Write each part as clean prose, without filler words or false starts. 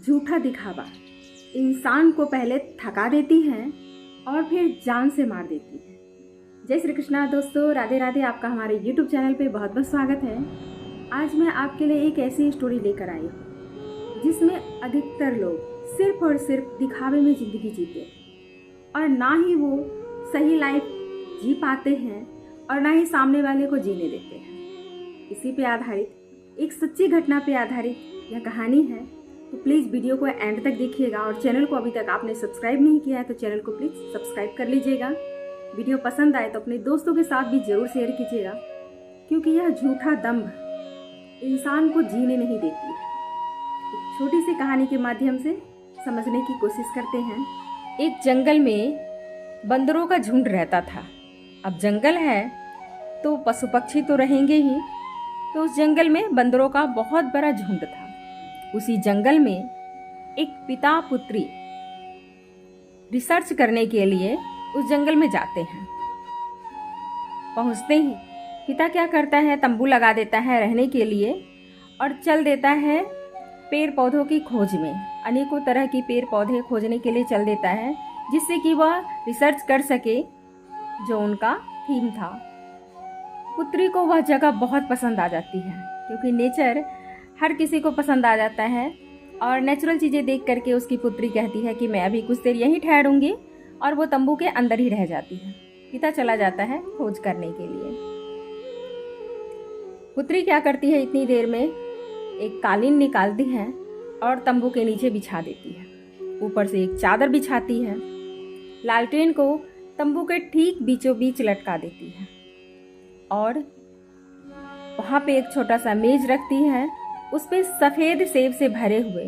झूठा दिखावा इंसान को पहले थका देती है और फिर जान से मार देती है। जय श्री कृष्णा दोस्तों, राधे राधे। आपका हमारे YouTube चैनल पे बहुत बहुत स्वागत है। आज मैं आपके लिए एक ऐसी स्टोरी लेकर आई हूँ जिसमें अधिकतर लोग सिर्फ और सिर्फ दिखावे में ज़िंदगी जीते हैं और ना ही वो सही लाइफ जी पाते हैं और ना ही सामने वाले को जीने देते हैं। इसी पे आधारित एक सच्ची घटना पे आधारित यह कहानी है, तो प्लीज़ वीडियो को एंड तक देखिएगा और चैनल को अभी तक आपने सब्सक्राइब नहीं किया है तो चैनल को प्लीज़ सब्सक्राइब कर लीजिएगा। वीडियो पसंद आए तो अपने दोस्तों के साथ भी ज़रूर शेयर कीजिएगा, क्योंकि यह झूठा दंभ इंसान को जीने नहीं देती है। एक छोटी सी कहानी के माध्यम से समझने की कोशिश करते हैं। एक जंगल में बंदरों का झुंड रहता था। अब जंगल है तो पशु पक्षी तो रहेंगे ही, तो उस जंगल में बंदरों का बहुत बड़ा झुंड था। उसी जंगल में एक पिता पुत्री रिसर्च करने के लिए उस जंगल में जाते हैं। पहुंचते ही पिता क्या करता है, तंबू लगा देता है रहने के लिए और चल देता है पेड़ पौधों की खोज में। अनेकों तरह की पेड़ पौधे खोजने के लिए चल देता है, जिससे कि वह रिसर्च कर सके जो उनका थीम था। पुत्री को वह जगह बहुत पसंद आ जाती है, क्योंकि नेचर हर किसी को पसंद आ जाता है और नेचुरल चीज़ें देख करके उसकी पुत्री कहती है कि मैं अभी कुछ देर यहीं ठहरूंगी, और वो तंबू के अंदर ही रह जाती है। पिता चला जाता है खोज करने के लिए। पुत्री क्या करती है, इतनी देर में एक कालीन निकालती है और तंबू के नीचे बिछा देती है। ऊपर से एक चादर बिछाती है, लालटेन को तंबू के ठीक बीचों बीच लटका देती है और वहाँ पे एक छोटा सा मेज रखती है। उस पे सफ़ेद सेब से भरे हुए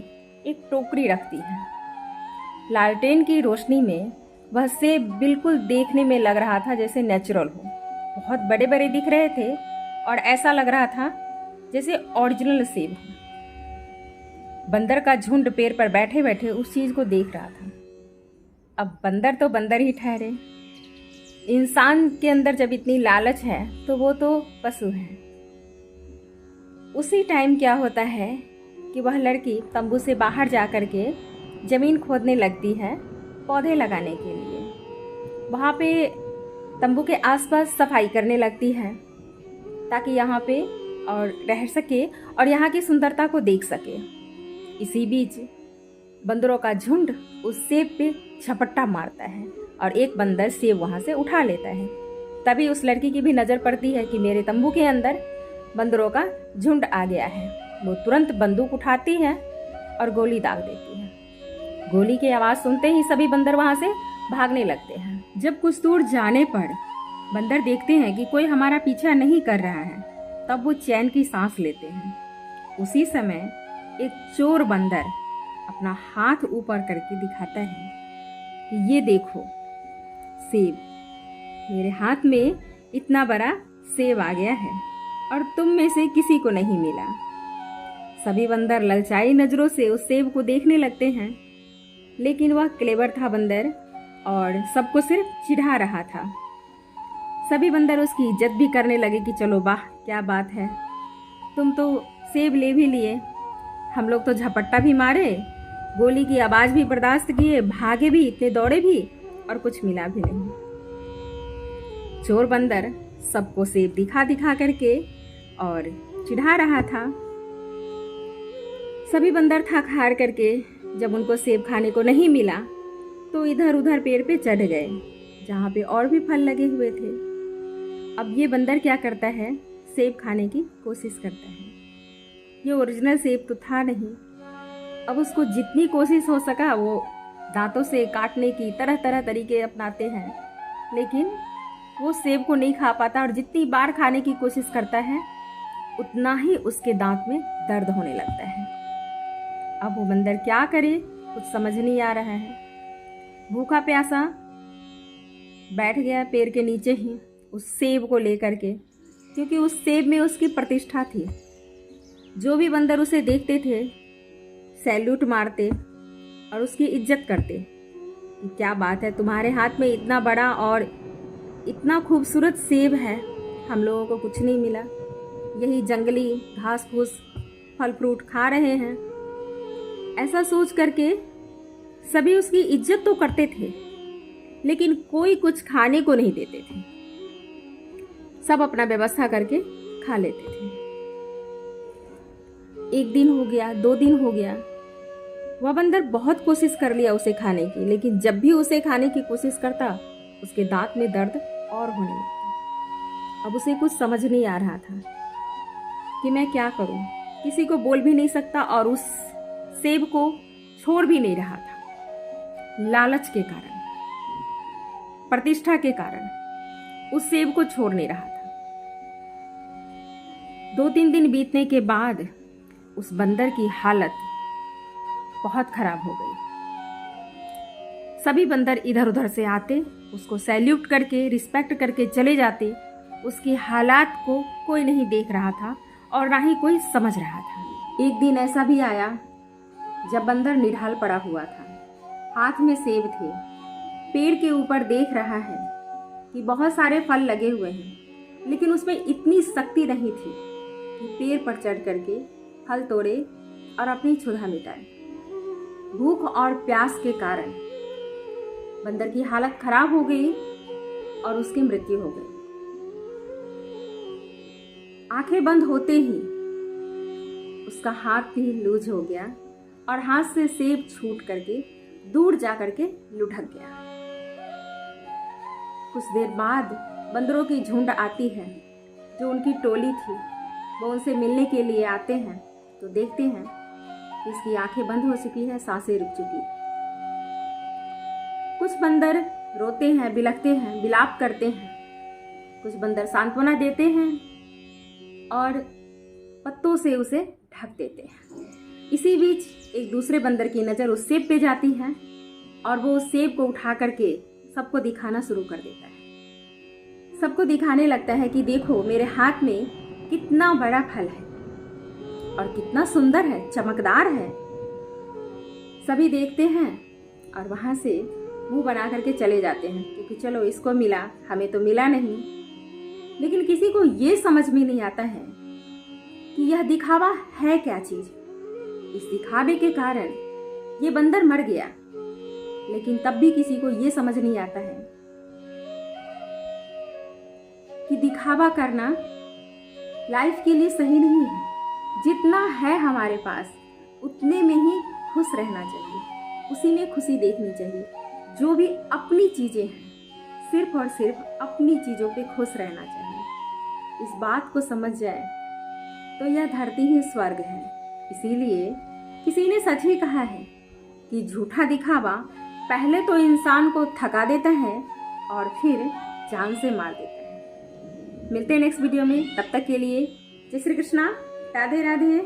एक टोकरी रखती है। लालटेन की रोशनी में वह सेब बिल्कुल देखने में लग रहा था जैसे नेचुरल हो। बहुत बड़े बड़े दिख रहे थे और ऐसा लग रहा था जैसे ओरिजिनल सेब हो। बंदर का झुंड पेड़ पर बैठे बैठे उस चीज़ को देख रहा था। अब बंदर तो बंदर ही ठहरे, इंसान के अंदर जब इतनी लालच है तो वो तो पशु है। उसी टाइम क्या होता है कि वह लड़की तंबू से बाहर जा कर के ज़मीन खोदने लगती है पौधे लगाने के लिए। वहाँ पे तंबू के आसपास सफाई करने लगती है ताकि यहाँ पे और रह सके और यहाँ की सुंदरता को देख सके। इसी बीच बंदरों का झुंड उस सेब पे झपट्टा मारता है और एक बंदर सेब वहाँ से उठा लेता है। तभी उस लड़की की भी नज़र पड़ती है कि मेरे तंबू के अंदर बंदरों का झुंड आ गया है। वो तुरंत बंदूक उठाती है और गोली दाग देती है। गोली की आवाज़ सुनते ही सभी बंदर वहाँ से भागने लगते हैं। जब कुछ दूर जाने पर बंदर देखते हैं कि कोई हमारा पीछा नहीं कर रहा है, तब वो चैन की सांस लेते हैं। उसी समय एक चोर बंदर अपना हाथ ऊपर करके दिखाता है कि ये देखो सेब, मेरे हाथ में इतना बड़ा सेब आ गया है और तुम में से किसी को नहीं मिला। सभी बंदर ललचाई नजरों से उस सेब को देखने लगते हैं, लेकिन वह क्लेवर था बंदर और सबको सिर्फ चिढ़ा रहा था। सभी बंदर उसकी इज्जत भी करने लगे कि चलो वाह क्या बात है, तुम तो सेब ले भी लिए, हम लोग तो झपट्टा भी मारे, गोली की आवाज़ भी बर्दाश्त किए, भागे भी, इतने दौड़े भी और कुछ मिला भी नहीं। चोर बंदर सबको सेब दिखा दिखा करके और चिढ़ा रहा था। सभी बंदर थक हार करके जब उनको सेब खाने को नहीं मिला तो इधर उधर पेड़ पे चढ़ गए जहाँ पे और भी फल लगे हुए थे। अब ये बंदर क्या करता है, सेब खाने की कोशिश करता है। ये ओरिजिनल सेब तो था नहीं। अब उसको जितनी कोशिश हो सका वो दांतों से काटने की तरह तरह तरीके अपनाते हैं, लेकिन वो सेब को नहीं खा पाता और जितनी बार खाने की कोशिश करता है उतना ही उसके दांत में दर्द होने लगता है। अब वो बंदर क्या करे, कुछ समझ नहीं आ रहा है। भूखा प्यासा बैठ गया पेड़ के नीचे ही उस सेब को लेकर के, क्योंकि उस सेब में उसकी प्रतिष्ठा थी। जो भी बंदर उसे देखते थे सैल्यूट मारते और उसकी इज्जत करते। क्या बात है, तुम्हारे हाथ में इतना बड़ा और इतना खूबसूरत सेब है, हम लोगों को कुछ नहीं मिला, यही जंगली घास फूस फल फ्रूट खा रहे हैं। ऐसा सोच करके सभी उसकी इज्जत तो करते थे, लेकिन कोई कुछ खाने को नहीं देते थे। सब अपना व्यवस्था करके खा लेते थे। 1 दिन हो गया, 2 दिन हो गया, वह बंदर बहुत कोशिश कर लिया उसे खाने की, लेकिन जब भी उसे खाने की कोशिश करता उसके दांत में दर्द और होने लगता। अब उसे कुछ समझ नहीं आ रहा था कि मैं क्या करूं। किसी को बोल भी नहीं सकता और उस सेब को छोड़ भी नहीं रहा था। लालच के कारण, प्रतिष्ठा के कारण उस सेब को छोड़ नहीं रहा था। 2-3 दिन बीतने के बाद उस बंदर की हालत बहुत खराब हो गई। सभी बंदर इधर उधर से आते, उसको सैल्यूट करके, रिस्पेक्ट करके चले जाते। उसकी हालात को कोई नहीं देख रहा था और ना ही कोई समझ रहा था। एक दिन ऐसा भी आया जब बंदर निढाल पड़ा हुआ था, हाथ में सेब थे, पेड़ के ऊपर देख रहा है कि बहुत सारे फल लगे हुए हैं, लेकिन उसमें इतनी शक्ति नहीं थी कि पेड़ पर चढ़ करके फल तोड़े और अपनी क्षुधा मिटाए। भूख और प्यास के कारण बंदर की हालत खराब हो गई और उसकी मृत्यु हो गई। आंखें बंद होते ही उसका हाथ भी लूज हो गया और हाथ से सेब छूट करके दूर जा करके लुढ़क गया। कुछ देर बाद बंदरों की झुंड आती है, जो उनकी टोली थी, वो उनसे मिलने के लिए आते हैं तो देखते हैं कि इसकी आंखें बंद हो चुकी है, सांसें रुक चुकी। कुछ बंदर रोते हैं, बिलखते हैं, विलाप करते हैं, कुछ बंदर सांत्वना देते हैं और पत्तों से उसे ढक देते हैं। इसी बीच एक दूसरे बंदर की नज़र उस सेब पे जाती है और वो उस सेब को उठा करके सबको दिखाना शुरू कर देता है। सबको दिखाने लगता है कि देखो मेरे हाथ में कितना बड़ा फल है और कितना सुंदर है, चमकदार है। सभी देखते हैं और वहाँ से मुंह बना करके चले जाते हैं, क्योंकि चलो इसको मिला, हमें तो मिला नहीं। लेकिन किसी को ये समझ में नहीं आता है कि यह दिखावा है क्या चीज। इस दिखावे के कारण ये बंदर मर गया, लेकिन तब भी किसी को ये समझ नहीं आता है कि दिखावा करना लाइफ के लिए सही नहीं है। जितना है हमारे पास उतने में ही खुश रहना चाहिए, उसी में खुशी देखनी चाहिए। जो भी अपनी चीजें हैं, सिर्फ और सिर्फ अपनी चीजों पे खुश रहना चाहिए। इस बात को समझ जाए तो यह धरती ही स्वर्ग है। इसीलिए किसी ने सच ही कहा है कि झूठा दिखावा पहले तो इंसान को थका देता है और फिर जान से मार देता है। मिलते हैं नेक्स्ट वीडियो में, तब तक के लिए जय श्री कृष्णा, राधे राधे।